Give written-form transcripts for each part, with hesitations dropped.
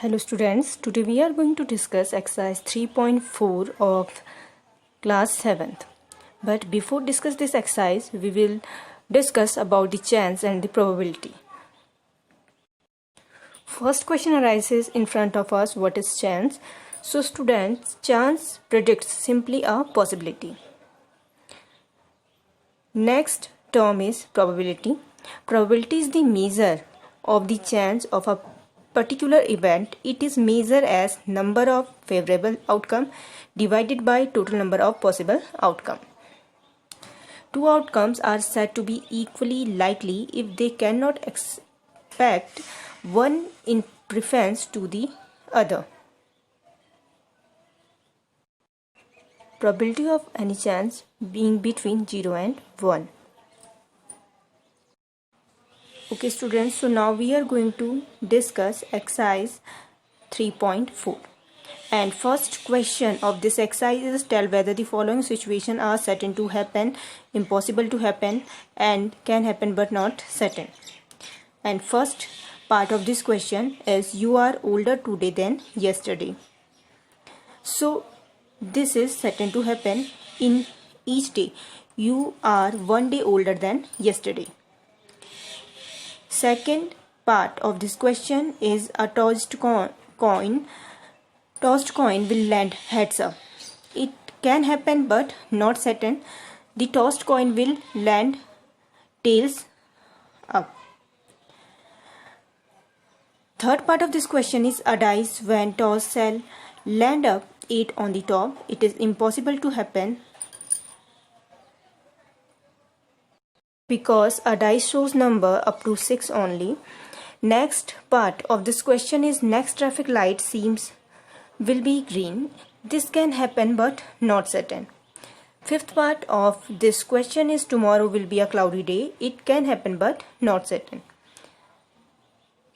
Hello students, today we are going to discuss exercise 3.4 of class 7th. But before discuss this exercise, we will discuss about the chance and the probability. First question arises in front of us, what is chance? So students, chance predicts simply a possibility. Next term is probability. Probability is the measure of the chance of a particular event. It is measured as number of favorable outcome divided by total number of possible outcome. Two outcomes are said to be equally likely if they cannot expect one in preference to the other. Probability of any chance being between 0 and 1. Okay students, so now we are going to discuss exercise 3.4. And first question of this exercise is tell whether the following situations are certain to happen, impossible to happen, and can happen but not certain. And first part of this question is you are older today than yesterday. So this is certain to happen in each day. You are one day older than yesterday. Second part of this question is a tossed coin. Tossed coin will land heads up. It can happen but not certain. The tossed coin will land tails up. Third part of this question is a dice when tossed shall land up 8 on the top. It is impossible to happen because a dice shows number up to 6 only. Next part of this question is next traffic light seems will be green. This can happen but not certain. Fifth part of this question is tomorrow will be a cloudy day. It can happen but not certain.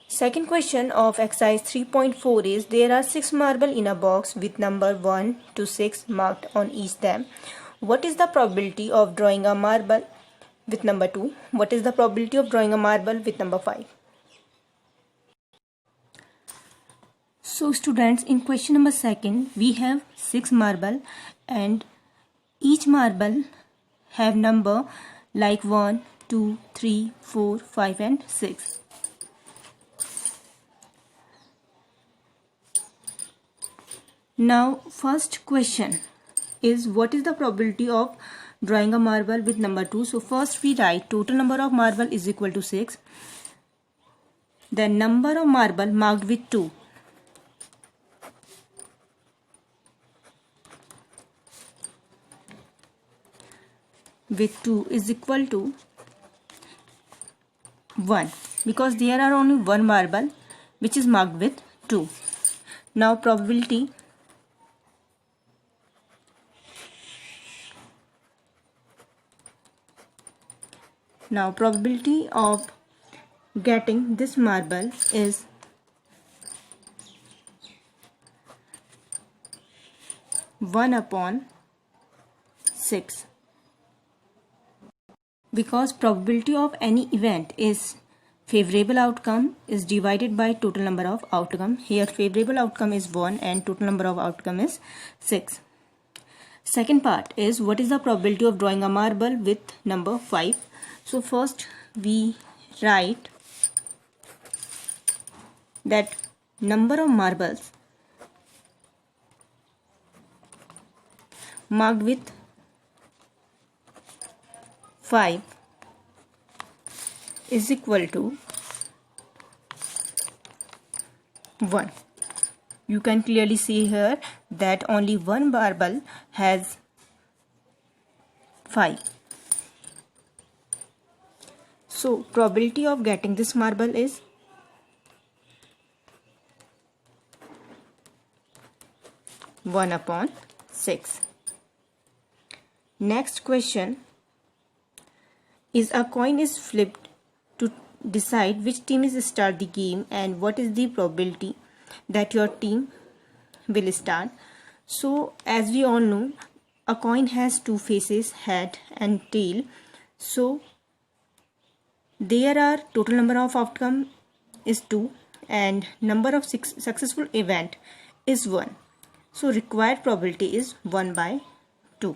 Second question of exercise 3.4 is there are 6 marbles in a box with number 1 to 6 marked on each them. What is the probability of drawing a marble with number 2? What is the probability of drawing a marble with number 5? So students, in question number 2 we have 6 marble and each marble have number like 1, 2, 3, 4, 5 and 6. Now first question is what is the probability of drawing a marble with number 2. So first we write total number of marble is equal to 6. Then number of marble marked with 2. With 2 is equal to 1 because there are only one marble which is marked with 2. Now probability of getting this marble is one upon 6. Because probability of any event is favorable outcome is divided by total number of outcome. Here favorable outcome is 1 and total number of outcome is 6. Second part is what is the probability of drawing a marble with number 5. So first we write that number of marbles marked with 5 is equal to 1. You can clearly see here that only one marble has 5. So probability of getting this marble is one upon 6. Next question is a coin is flipped to decide which team is start the game and what is the probability that your team will start. So as we all know, a coin has two faces, head and tail. So there are total number of outcome is 2 and number of successful event is 1. So required probability is 1 by 2.